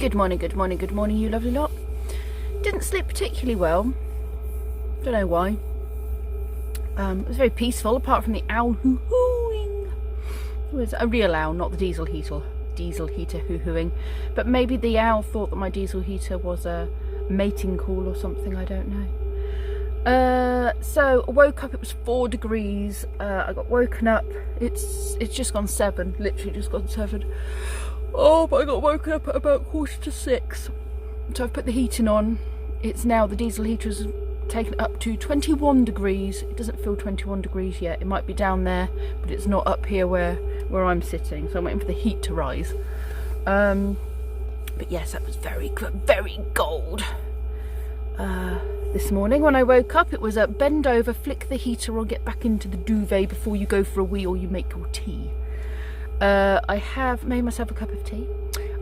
Good morning, good morning, good morning, you lovely lot. Didn't sleep particularly well. Don't know why. It was very peaceful, apart from the owl hoo-hooing. It was a real owl, not the diesel heater hoo-hooing. But maybe the owl thought that my diesel heater was a mating call or something, I don't know. So I woke up, it was 4 degrees. I got woken up, it's just gone 7, literally just gone 7. Oh, but I got woken up at about 5:45. So I've put the heating on. It's now, the diesel heater is taken up to 21 degrees. It doesn't feel 21 degrees yet. It might be down there, but it's not up here where I'm sitting. So I'm waiting for the heat to rise. But yes, that was very cold. This morning when I woke up, it was a bend over, flick the heater on, get back into the duvet before you go for a wee or you make your tea. I have made myself a cup of tea.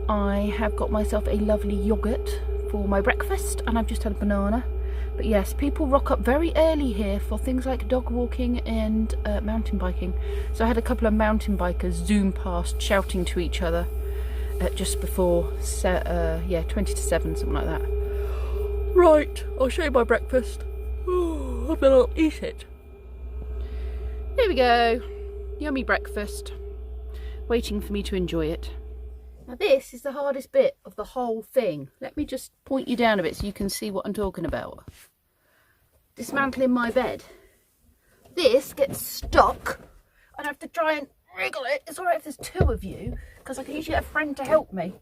I have got myself a lovely yoghurt for my breakfast, and I've just had a banana. But yes, people rock up very early here for things like dog walking and mountain biking. So I had a couple of mountain bikers zoom past shouting to each other at just before 20 to 7, something like that. Right, I'll show you my breakfast. And then I'll eat it. Here we go. Yummy breakfast. Waiting for me to enjoy it. Now this is the hardest bit of the whole thing. Let me just point you down a bit so you can see what I'm talking about. Dismantling my bed. This gets stuck and I have to try and wriggle it. It's alright if there's 2 of you, because I can usually get a friend to help me.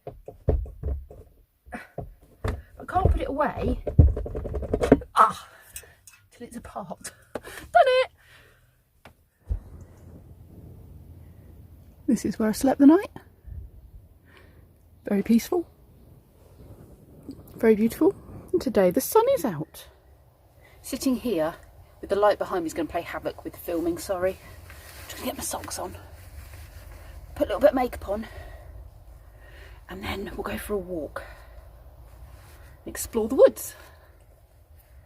I can't put it away. Till it's apart. Done it! This is where I slept the night. Very peaceful. Very beautiful. And today the sun is out. Sitting here with the light behind me is going to play havoc with filming, sorry. I'm trying to get my socks on. Put a little bit of makeup on. And then we'll go for a walk. Explore the woods.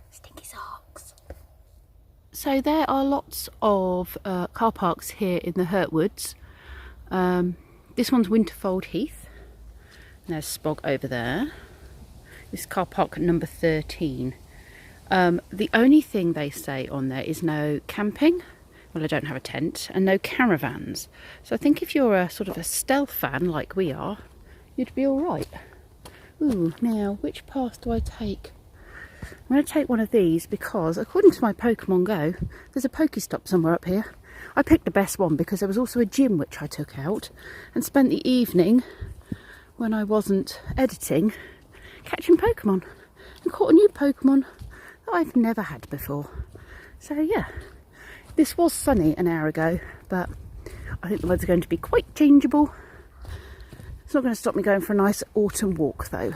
Stinky socks. So there are lots of car parks here in the Hurtwoods. This one's Winterfold Heath. And there's Spog over there. This is car park number 13. The only thing they say on there is no camping. Well, I don't have a tent, and no caravans. So I think if you're a sort of a stealth fan like we are, you'd be all right. Ooh, now which path do I take? I'm going to take one of these because, according to my Pokemon Go, there's a Pokestop somewhere up here. I picked the best one because there was also a gym which I took out and spent the evening, when I wasn't editing, catching Pokemon, and caught a new Pokemon that I've never had before. So yeah, this was sunny an hour ago, but I think the weather's going to be quite changeable. It's not going to stop me going for a nice autumn walk though.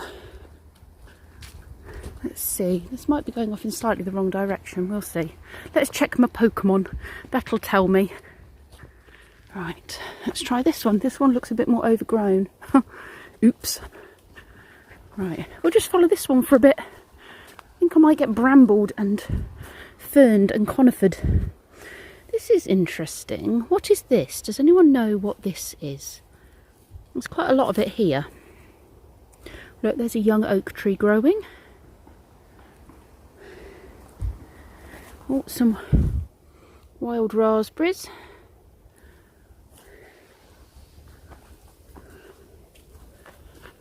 Let's see, this might be going off in slightly the wrong direction, we'll see. Let's check my Pokemon, that'll tell me. Right, let's try this one. This one looks a bit more overgrown. Oops. Right, we'll just follow this one for a bit. I think I might get brambled and ferned and conifered. This is interesting. What is this? Does anyone know what this is? There's quite a lot of it here. Look, there's a young oak tree growing. Oh, some wild raspberries.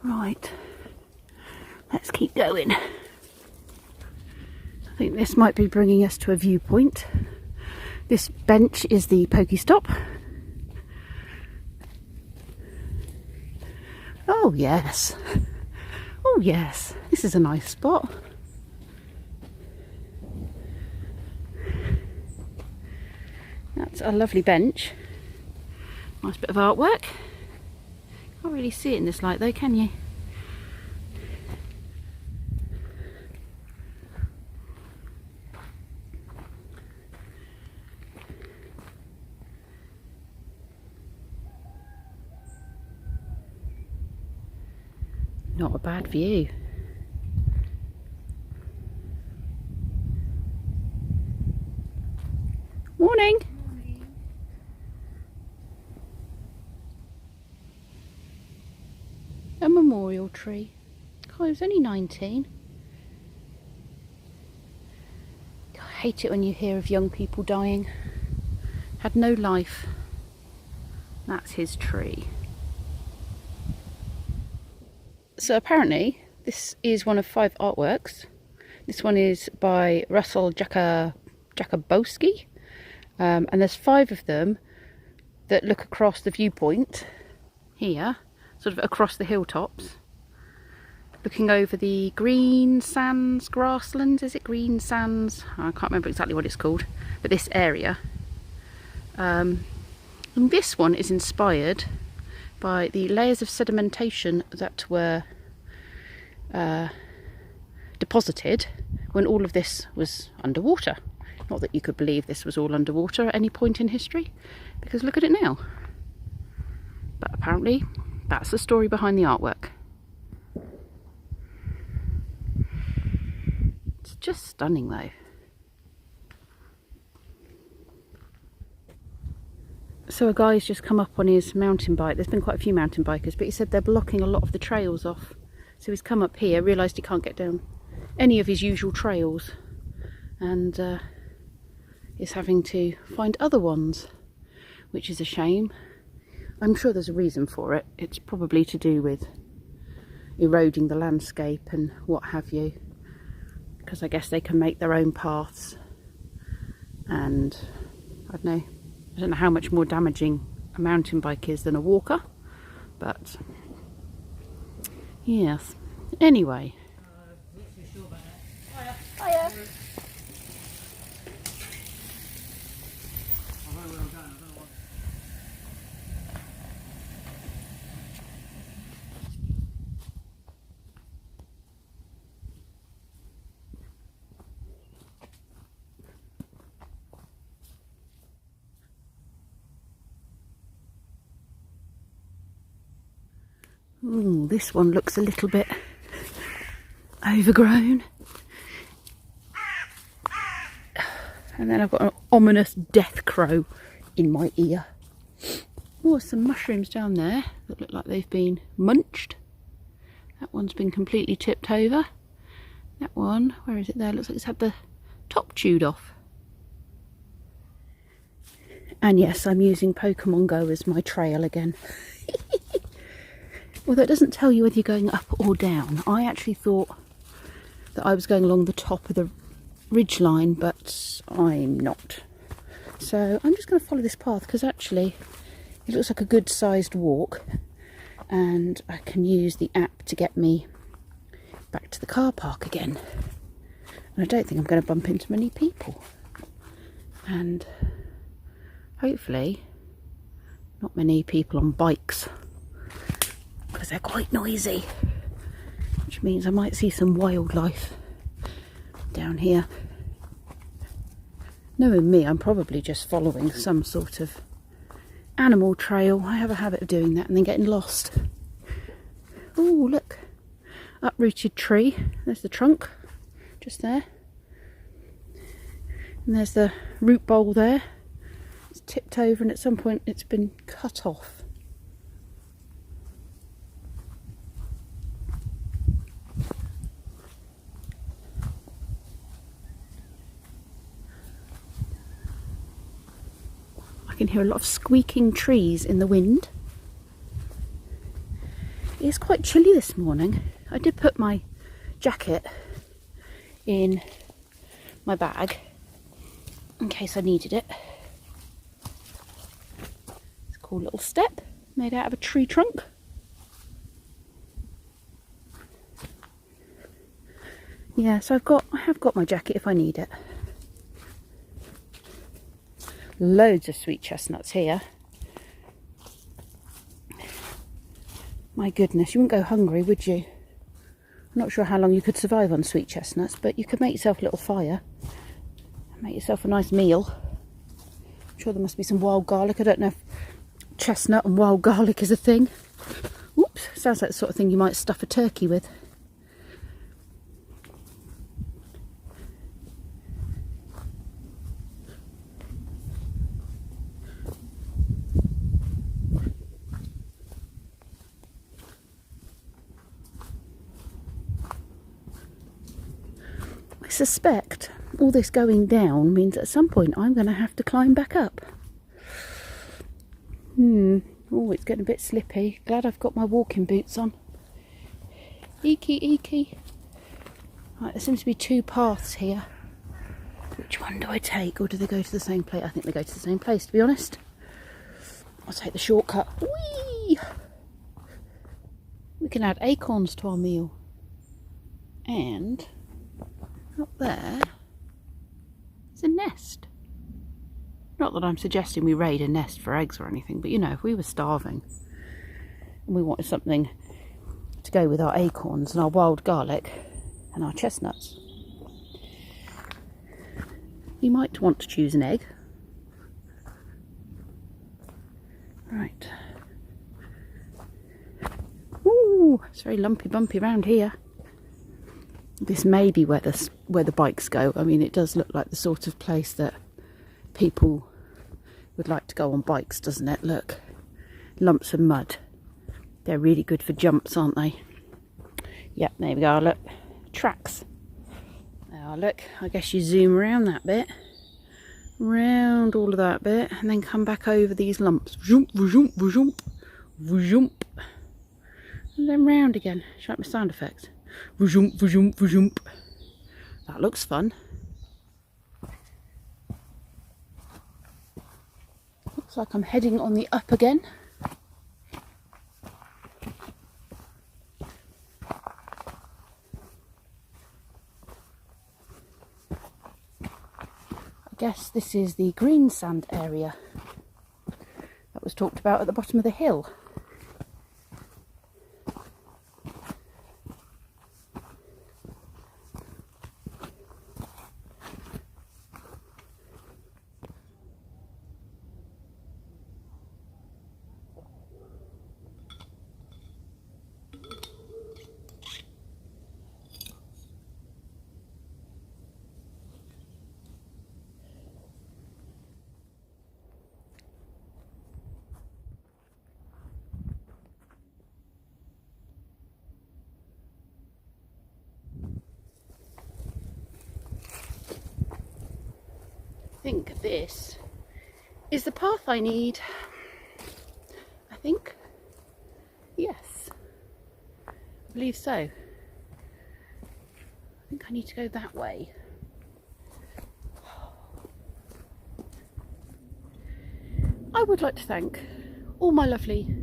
Right, let's keep going. I think this might be bringing us to a viewpoint. This bench is the Pokestop. Oh yes, oh yes, this is a nice spot. That's a lovely bench. Nice bit of artwork. Can't really see it in this light though, can you? Not a bad view. Morning. A memorial tree. Oh, he was only 19. I hate it when you hear of young people dying. Had no life. That's his tree. So apparently this is one of 5 artworks. This one is by Russell Jakubowski, and there's 5 of them that look across the viewpoint here, sort of across the hilltops, looking over the green sands grasslands. Is it green sands? I can't remember exactly what it's called, but this area. And this one is inspired by the layers of sedimentation that were deposited when all of this was underwater. Not that you could believe this was all underwater at any point in history, because look at it now. But apparently that's the story behind the artwork. It's just stunning though. So a guy's just come up on his mountain bike. There's been quite a few mountain bikers, but he said they're blocking a lot of the trails off. So he's come up here, realised he can't get down any of his usual trails, and is having to find other ones, which is a shame. I'm sure there's a reason for it. It's probably to do with eroding the landscape and what have you, because I guess they can make their own paths, and I don't know how much more damaging a mountain bike is than a walker, but yes. Anyway. Hiya. Ooh, this one looks a little bit overgrown. And then I've got an ominous death crow in my ear. Oh, some mushrooms down there that look like they've been munched. That one's been completely tipped over. That one, where is it there? Looks like it's had the top chewed off. And yes, I'm using Pokemon Go as my trail again. Although it doesn't tell you whether you're going up or down. I actually thought that I was going along the top of the ridge line, but I'm not. So I'm just going to follow this path, because actually it looks like a good sized walk, and I can use the app to get me back to the car park again. And I don't think I'm going to bump into many people, and hopefully not many people on bikes, because they're quite noisy, which means I might see some wildlife down here. Knowing me, I'm probably just following some sort of animal trail. I have a habit of doing that and then getting lost. Oh, look, uprooted tree. There's the trunk, just there. And there's the root bowl there. It's tipped over, and at some point it's been cut off. I can hear a lot of squeaking trees in the wind. It's quite chilly this morning. I did put my jacket in my bag in case I needed it. It's a cool little step made out of a tree trunk. Yeah, so I have got my jacket if I need it. Loads of sweet chestnuts here. My goodness, you wouldn't go hungry, would you? I'm not sure how long you could survive on sweet chestnuts, but you could make yourself a little fire. Make yourself a nice meal. I'm sure there must be some wild garlic. I don't know if chestnut and wild garlic is a thing. Oops, sounds like the sort of thing you might stuff a turkey with. I suspect all this going down means at some point I'm going to have to climb back up. Oh, it's getting a bit slippy. Glad I've got my walking boots on. Eeky, eeky. Right, there seems to be two paths here. Which one do I take, or do they go to the same place? I think they go to the same place, to be honest. I'll take the shortcut. Whee! We can add acorns to our meal. And up there is a nest. Not that I'm suggesting we raid a nest for eggs or anything, but you know, if we were starving and we wanted something to go with our acorns and our wild garlic and our chestnuts, you might want to choose an egg. Right. Ooh, it's very lumpy bumpy around here. This may be where the bikes go. I mean, it does look like the sort of place that people would like to go on bikes, doesn't it? Look, lumps of mud. They're really good for jumps, aren't they? Yep, there we go. Look, tracks. Now look, I guess you zoom around that bit, round all of that bit, and then come back over these lumps. Vroom, vroom, vroom, vroom, and then round again. Show up my sound effects. Vroom, vroom, vroom. That looks fun. Looks like I'm heading on the up again. I guess this is the green sand area that was talked about at the bottom of the hill. I think this is the path I need. I think. Yes. I believe so. I think I need to go that way. I would like to thank all my lovely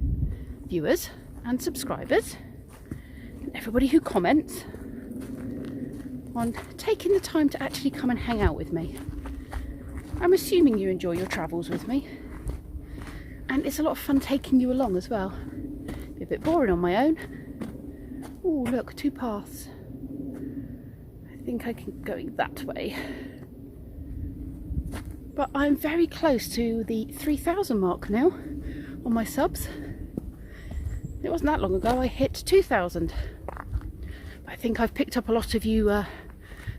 viewers and subscribers and everybody who comments on taking the time to actually come and hang out with me. I'm assuming you enjoy your travels with me, and it's a lot of fun taking you along as well. Be a bit boring on my own. Oh look, two paths. I think I can go that way. But I'm very close to the 3,000 mark now on my subs. It wasn't that long ago I hit 2,000. I think I've picked up a lot of you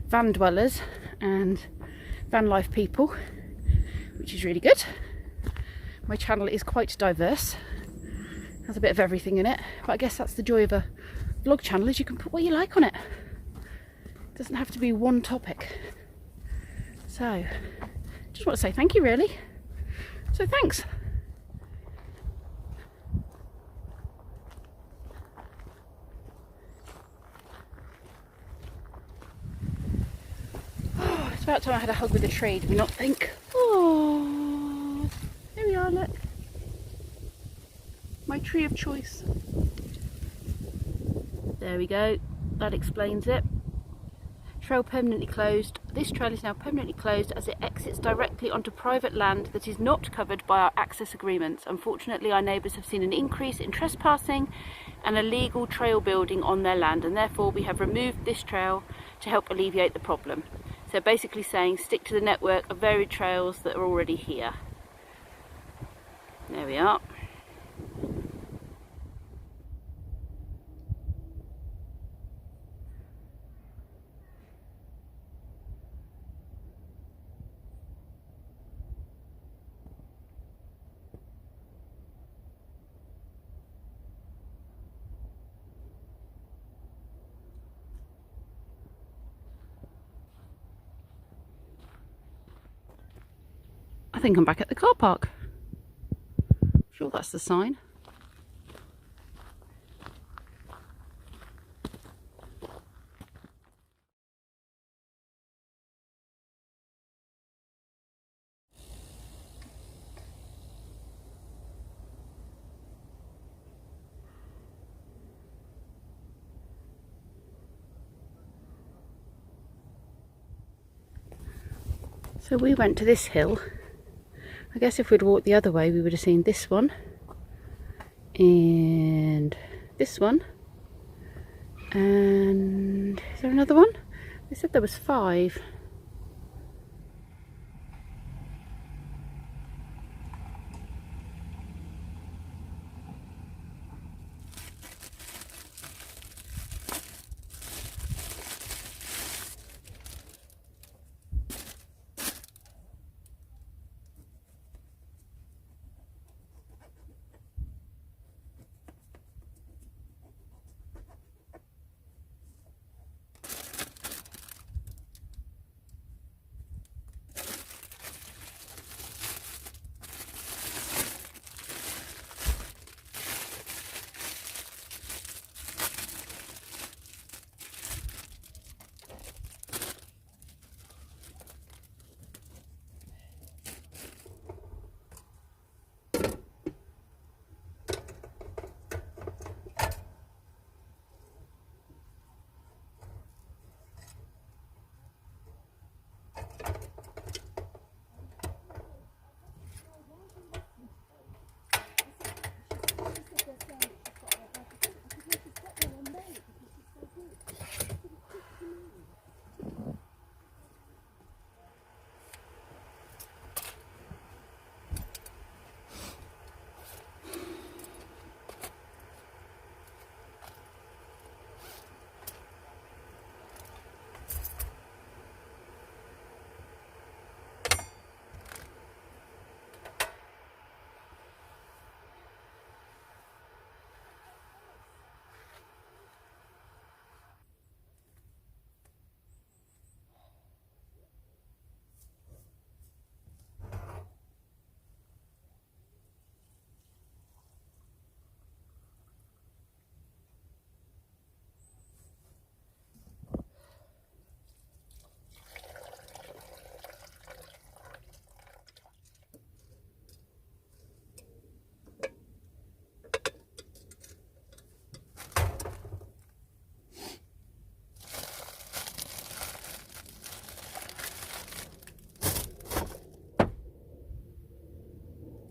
van dwellers and van life people, which is really good. My channel is quite diverse, has a bit of everything in it, but I guess that's the joy of a vlog channel, is you can put what you like on it. It doesn't have to be one topic. So just want to say thank you, really. So thanks. It's about time I had a hug with a tree, did we not think? Oh, there we are, look. My tree of choice. There we go, that explains it. Trail permanently closed. This trail is now permanently closed as it exits directly onto private land that is not covered by our access agreements. Unfortunately, our neighbours have seen an increase in trespassing and illegal trail building on their land, and therefore we have removed this trail to help alleviate the problem. So basically saying stick to the network of varied trails that are already here. There we are. I think I'm back at the car park. Sure, that's the sign. So we went to this hill. I guess if we'd walked the other way we would have seen this one and this one, and is there another one? They said there was 5.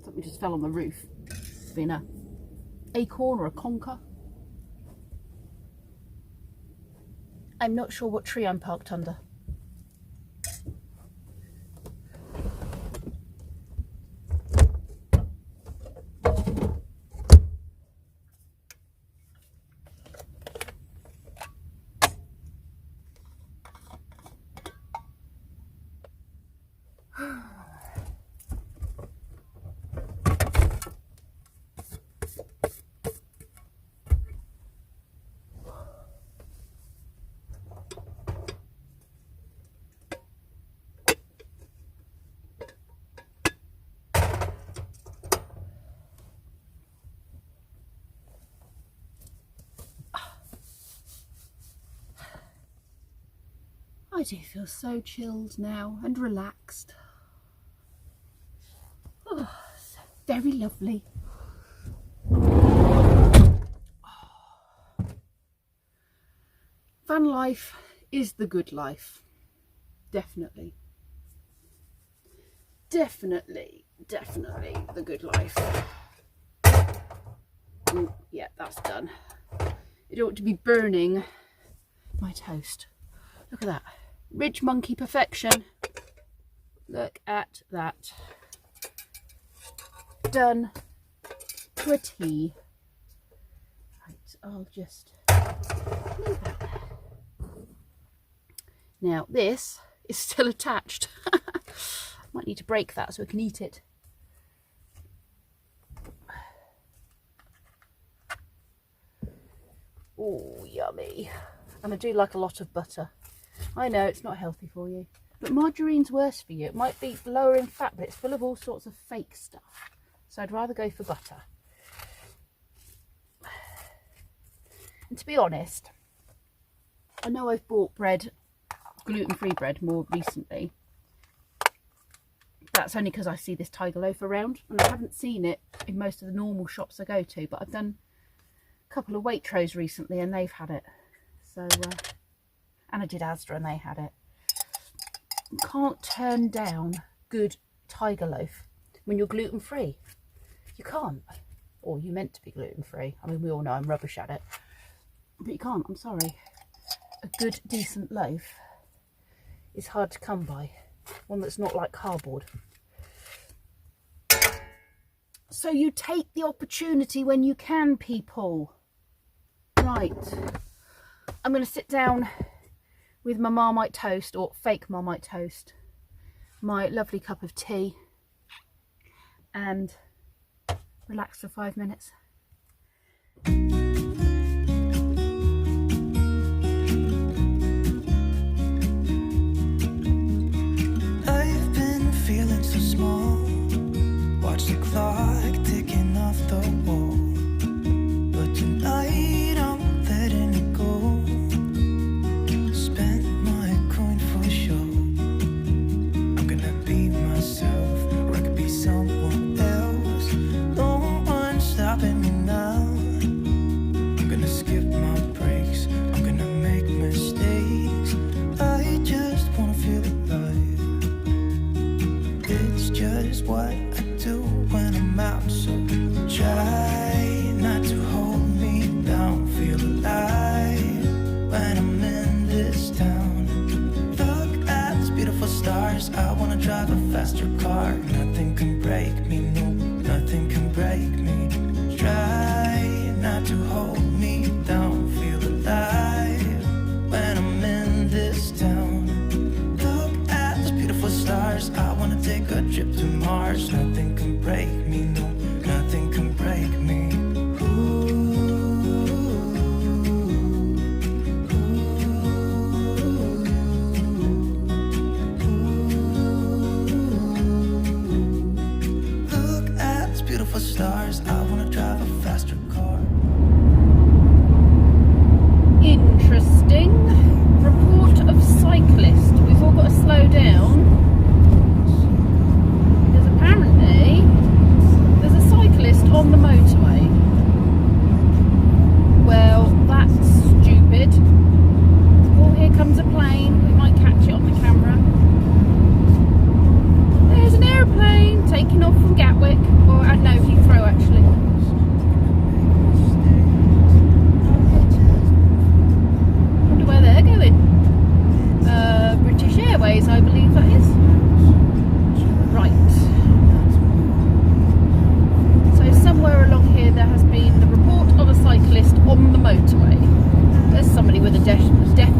Something just fell on the roof. It's been a acorn or a conker. I'm not sure what tree I'm parked under. I do feel so chilled now and relaxed. Oh, so very lovely. Van life is the good life. Definitely. Definitely the good life. Ooh, yeah, that's done. It ought to be burning my toast. Look at that. Ridge monkey perfection. Look at that. Done to a T. Right, I'll just leave that there. Now this is still attached. Might need to break that so we can eat it. Oh, yummy. And I do like a lot of butter. I know it's not healthy for you. But margarine's worse for you. It might be lower in fat, but it's full of all sorts of fake stuff. So I'd rather go for butter. And to be honest, I know I've bought bread, gluten-free bread, more recently. That's only because I see this tiger loaf around, and I haven't seen it in most of the normal shops I go to, but I've done a couple of Waitrose recently and they've had it. So, and I did Asda and they had it. You can't turn down good tiger loaf when you're gluten-free. You can't. Or you're meant to be gluten-free. I mean, we all know I'm rubbish at it. But you can't, I'm sorry. A good, decent loaf is hard to come by. One that's not like cardboard. So you take the opportunity when you can, people. Right. I'm going to sit down with my Marmite toast, or fake Marmite toast, my lovely cup of tea, and relax for 5 minutes. I've been feeling so small. Watch the clock ticking off the wall. But tonight I'm letting it go. Spend my coin for sure. I'm gonna be myself, or I could be someone else. No one's stopping me now. I'm gonna skip my breaks. I'm gonna make mistakes. I just wanna feel alive. It's just what I do when I'm out, so try not to hold me down. Feel alive when I'm in this town. Look at these beautiful stars. I wanna drive a faster car. Nothing can break me, no, nothing can break me. Try not to hold me down. Feel alive when I'm in this town. Look at these beautiful stars. I wanna take a trip to Mars. Nothing can break me, no, nothing can break me. Look at these beautiful stars. I wanna drive a faster car. Interesting. Report of cyclist. We've all got to slow down. Because apparently there's a cyclist on the motorway. Well, that's stupid. Oh, here comes a plane. We might catch it on the camera. There's an aeroplane taking off from Gatwick. Or, no, Heathrow actually. Wonder where they're going. British Airways, I believe that is. Right. So somewhere along here there has been the report of a cyclist on the motorway. There's somebody with a death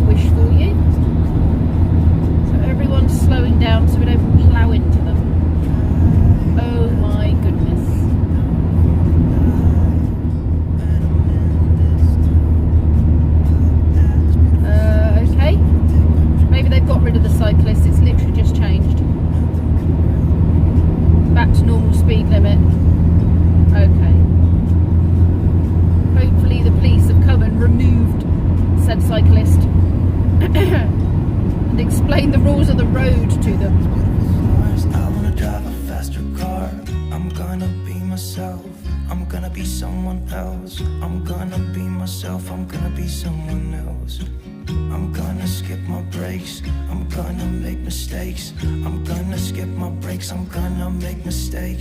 wish for you. So everyone's slowing down so we don't plough into them. Oh my goodness. Okay. Maybe they've got rid of the cyclists. It's literally just changed. Back to normal speed limit. Okay. Hopefully the police have come and removed said cyclist and explained the rules of the road to them. I wanna drive a faster car. I'm gonna be myself. I'm gonna be someone else. I'm gonna be myself. I'm gonna be someone else. I'm gonna skip my breaks. I'm gonna make mistakes. I'm gonna skip my breaks. I'm gonna make mistakes.